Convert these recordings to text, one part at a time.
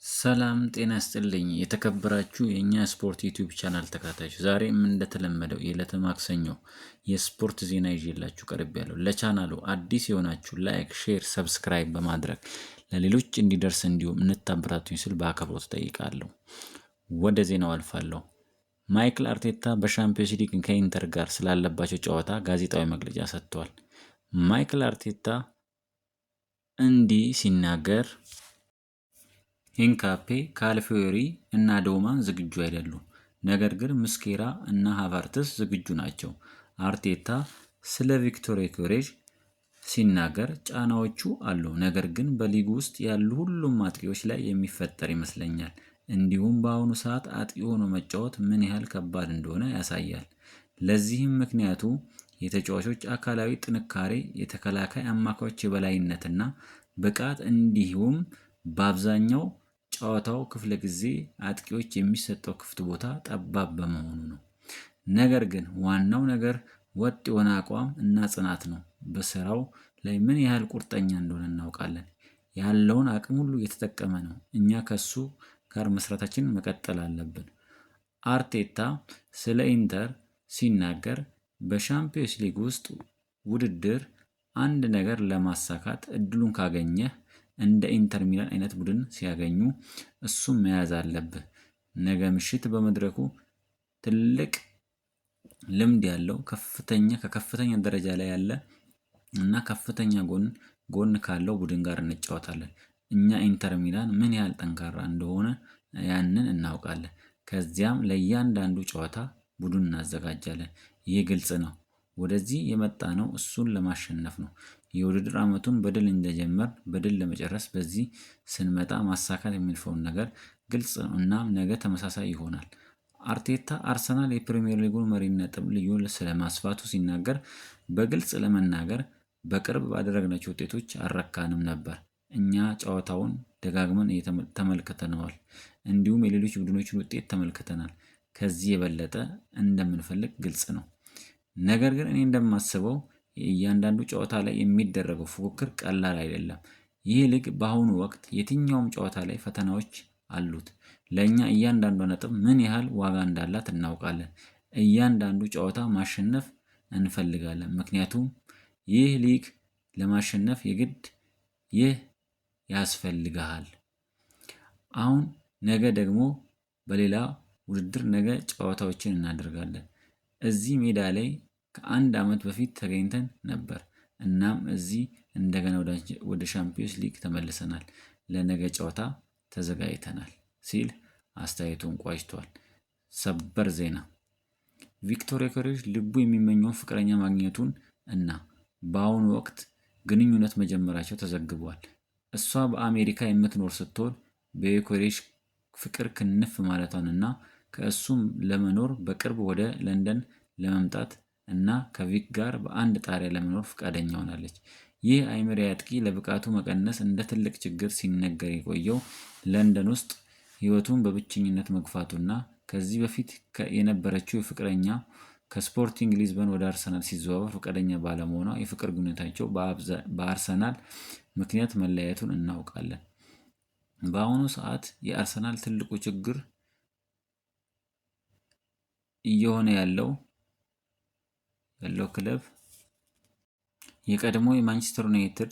ሰላም ጤና ይስጥልኝ የተከበራችሁ የእኛ ስፖርት ዩቲዩብ ቻናል ተከታታዮች፣ ዛሬም እንደተለመደው የዕለተ ማክሰኞ የስፖርት ዜና ይዤላችሁ ቀርቤያለሁ። ለቻናሉ አዲስ የሆናችሁ ላይክ፣ ሼር፣ ሰብስክራይብ በማድረግ ለሌሎች እንዲደርስ እንዲሁም እንድታበረታቱኝ ስል በአክብሮት እጠይቃለሁ። ወደ ዜናው አልፋለሁ። ማይክል አርቴታ በሻምፒዮንስ ሊግ ከኢንተር ጋር ስላለባቸው ጨዋታ ጋዜጣዊ መግለጫ ሰጥቷል። ማይክል አርቴታ እንዲህ ሲናገር ሂንካፔ፣ ካልፊዮሪ እና ዶማን ዝግጁ አይደሉም፣ ነገር ግን ሙስኬራ እና ሃቨርትዝ ዝግጁ ናቸው። አርቴታ ስለ ቪክቶር ዮኬሬሽ ሲናገር ጫናዎቹ አሉ፣ ነገር ግን በሊጉ ውስጥ ያሉ ሁሉም አጥቂዎች ላይ የሚፈጠር ይመስለኛል። እንዲሁም በአሁኑ ሰዓት አጥቂ ሆኖ መጫወት ምን ያህል ከባድ እንደሆነ ያሳያል። ለዚህም ምክንያቱ የተጫዋቾች አካላዊ ጥንካሬ፣ የተከላካይ አማካዮች የበላይነትና ብቃት እንዲሁም በአብዛኛው ጨዋታው ክፍለ ጊዜ አጥቂዎች የሚሰጠው ክፍት ቦታ ጠባብ በመሆኑ ነው። ነገር ግን ዋናው ነገር ወጥ የሆነ አቋም እና ጽናት ነው። በስራው ላይ ምን ያህል ቁርጠኛ እንደሆነ እናውቃለን። ያለውን አቅም ሁሉ እየተጠቀመ ነው። እኛ ከሱ ጋር መስራታችንን መቀጠል አለብን። አርቴታ ስለ ኢንተር ሲናገር በሻምፒዮንስ ሊግ ውስጥ ውድድር አንድ ነገር ለማሳካት እድሉን ካገኘህ እንደ ኢንተር ሚላን አይነት ቡድን ሲያገኙ እሱም መያዝ አለብህ። ነገ ምሽት በመድረኩ ትልቅ ልምድ ያለው ከከፍተኛ ደረጃ ላይ ያለ እና ከፍተኛ ጎን ካለው ቡድን ጋር እንጫወታለን። እኛ ኢንተር ሚላን ምን ያህል ጠንካራ እንደሆነ ያንን እናውቃለን። ከዚያም ለእያንዳንዱ ጨዋታ ቡድን እናዘጋጃለን። ይህ ግልጽ ነው። ወደዚህ የመጣነው እሱን ለማሸነፍ ነው። የውድድር ዓመቱን በድል እንደጀመርን በድል ለመጨረስ በዚህ ስንመጣ ማሳካት የምንፈልገውን ነገር ግልጽ ነው። እናም ነገ ተመሳሳይ ይሆናል። አርቴታ አርሰናል የፕሪሚየር ሊጉን መሪነት ልዩነት ስለማስፋቱ ሲናገር በግልጽ ለመናገር በቅርብ ባደረግናቸው ውጤቶች አልረካንም ነበር። እኛ ጨዋታውን ደጋግመን ተመልክተነዋል፣ እንዲሁም የሌሎች ቡድኖችን ውጤት ተመልክተናል። ከዚህ የበለጠ እንደምንፈልግ ግልጽ ነው። ነገር ግን እኔ እንደማስበው የእያንዳንዱ ጨዋታ ላይ የሚደረገው ፉክክር ቀላል አይደለም። ይህ ሊግ በአሁኑ ወቅት የትኛውም ጨዋታ ላይ ፈተናዎች አሉት። ለእኛ እያንዳንዷ ነጥብ ምን ያህል ዋጋ እንዳላት እናውቃለን። እያንዳንዱ ጨዋታ ማሸነፍ እንፈልጋለን፣ ምክንያቱም ይህ ሊግ ለማሸነፍ የግድ ይህ ያስፈልግሃል። አሁን ነገ ደግሞ በሌላ ውድድር ነገ ጨዋታዎችን እናደርጋለን። እዚህ ሜዳ ላይ ከአንድ ዓመት በፊት ተገኝተን ነበር። እናም እዚህ እንደገና ወደ ሻምፒዮንስ ሊግ ተመልሰናል። ለነገ ጨዋታ ተዘጋጅተናል ሲል አስተያየቱን ቋጭቷል። ሰበር ዜና ቪክቶር ዮኬሬሽ ልቡ የሚመኘውን ፍቅረኛ ማግኘቱን እና በአሁኑ ወቅት ግንኙነት መጀመራቸው ተዘግቧል። እሷ በአሜሪካ የምትኖር ስትሆን በዮኬሬሽ ፍቅር ክንፍ ማለቷን እና ከእሱም ለመኖር በቅርብ ወደ ለንደን ለመምጣት እና ከቪክ ጋር በአንድ ጣሪያ ለመኖር ፈቃደኛ ሆናለች። ይህ አይምሬ አጥቂ ለብቃቱ መቀነስ እንደ ትልቅ ችግር ሲነገር የቆየው ለንደን ውስጥ ሕይወቱን በብቸኝነት መግፋቱና ከዚህ በፊት የነበረችው ፍቅረኛ ከስፖርቲንግ ሊዝበን ወደ አርሰናል ሲዘዋወር ፈቃደኛ ባለመሆኗ የፍቅር ግንኙነታቸው በአርሰናል ምክንያት መለያየቱን እናውቃለን። በአሁኑ ሰዓት የአርሰናል ትልቁ ችግር እየሆነ ያለው ክለብ የቀድሞ የማንቸስተር ዩናይትድ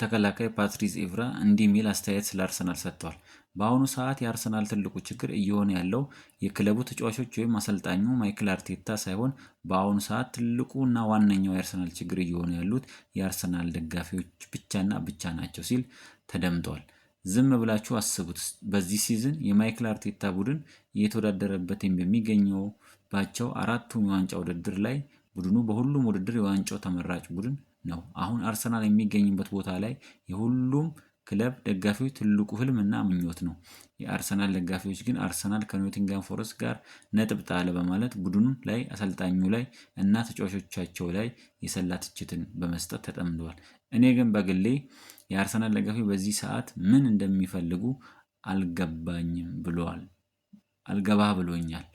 ተከላካይ ፓትሪስ ኤቭራ እንዲህ የሚል አስተያየት ስለ አርሰናል ሰጥቷል። በአሁኑ ሰዓት የአርሰናል ትልቁ ችግር እየሆነ ያለው የክለቡ ተጫዋቾች ወይም አሰልጣኙ ማይክል አርቴታ ሳይሆን በአሁኑ ሰዓት ትልቁ እና ዋነኛው የአርሰናል ችግር እየሆኑ ያሉት የአርሰናል ደጋፊዎች ብቻና ብቻ ናቸው ሲል ተደምጧል። ዝም ብላችሁ አስቡት። በዚህ ሲዝን የማይክል አርቴታ ቡድን እየተወዳደረበት በሚገኝባቸው አራቱም የዋንጫ ውድድር ላይ ቡድኑ በሁሉም ውድድር የዋንጫው ተመራጭ ቡድን ነው። አሁን አርሰናል የሚገኝበት ቦታ ላይ የሁሉም ክለብ ደጋፊዎች ትልቁ ህልም እና ምኞት ነው። የአርሰናል ደጋፊዎች ግን አርሰናል ከኖቲንግሃም ፎረስት ጋር ነጥብ ጣለ በማለት ቡድኑ ላይ፣ አሰልጣኙ ላይ እና ተጫዋቾቻቸው ላይ የሰላ ትችትን በመስጠት ተጠምደዋል። እኔ ግን በግሌ የአርሰናል ደጋፊዎች በዚህ ሰዓት ምን እንደሚፈልጉ አልገባኝም ብለዋል። አልገባህ ብሎኛል።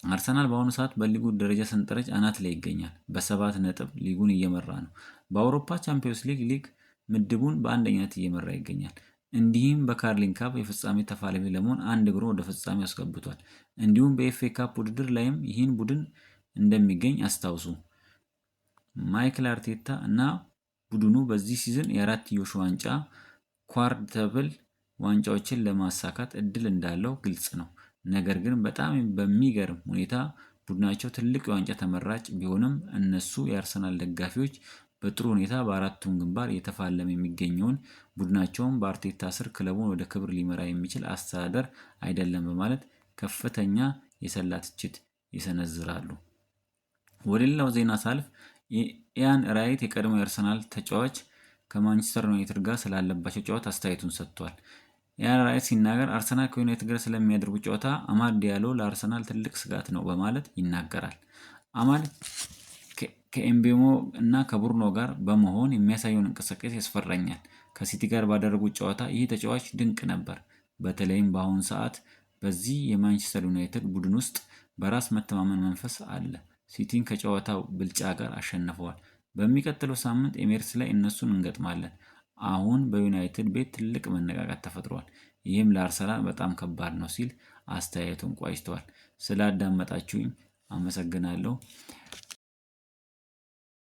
አርሰናል በአሁኑ ሰዓት በሊጉ ደረጃ ሰንጠረዥ አናት ላይ ይገኛል። በ7 ነጥብ ሊጉን እየመራ ነው። በአውሮፓ ቻምፒዮንስ ሊግ ምድቡን በአንደኝነት እየመራ ይገኛል። እንዲህም በካርሊንግ ካፕ የፍጻሜ ተፋላሚ ለመሆን አንድ እግሩን ወደ ፍጻሜው አስገብቷል። እንዲሁም በኤፍኤ ካፕ ውድድር ላይም ይህን ቡድን እንደሚገኝ አስታውሱ። ማይክል አርቴታ እና ቡድኑ በዚህ ሲዝን የአራትዮሽ ዋንጫ ኳድረብል ዋንጫዎችን ለማሳካት እድል እንዳለው ግልጽ ነው። ነገር ግን በጣም በሚገርም ሁኔታ ቡድናቸው ትልቅ የዋንጫ ተመራጭ ቢሆንም እነሱ የአርሰናል ደጋፊዎች በጥሩ ሁኔታ በአራቱም ግንባር እየተፋለመ የሚገኘውን ቡድናቸውን በአርቴታ ስር ክለቡን ወደ ክብር ሊመራ የሚችል አስተዳደር አይደለም በማለት ከፍተኛ የሰላ ትችት ይሰነዝራሉ። ወደ ሌላው ዜና ሳልፍ ኢያን ራይት የቀድሞ የአርሰናል ተጫዋች ከማንቸስተር ዩናይትድ ጋር ስላለባቸው ጨዋታ አስተያየቱን ሰጥቷል። ኢያን ራይት ሲናገር አርሰናል ከዩናይትድ ጋር ስለሚያደርጉት ጨዋታ አማድ ዲያሎ ለአርሰናል ትልቅ ስጋት ነው በማለት ይናገራል። አማድ ከኤምቤሞ እና ከቡርኖ ጋር በመሆን የሚያሳየውን እንቅስቃሴ ያስፈራኛል። ከሲቲ ጋር ባደረጉት ጨዋታ ይህ ተጫዋች ድንቅ ነበር። በተለይም በአሁኑ ሰዓት በዚህ የማንቸስተር ዩናይትድ ቡድን ውስጥ በራስ መተማመን መንፈስ አለ። ሲቲን ከጨዋታው ብልጫ ጋር አሸንፈዋል። በሚቀጥለው ሳምንት ኤሜሬትስ ላይ እነሱን እንገጥማለን። አሁን በዩናይትድ ቤት ትልቅ መነቃቃት ተፈጥሯል። ይህም ለአርሰናል በጣም ከባድ ነው ሲል አስተያየቱን ቋጭቷል። ስላዳመጣችሁኝ አመሰግናለሁ።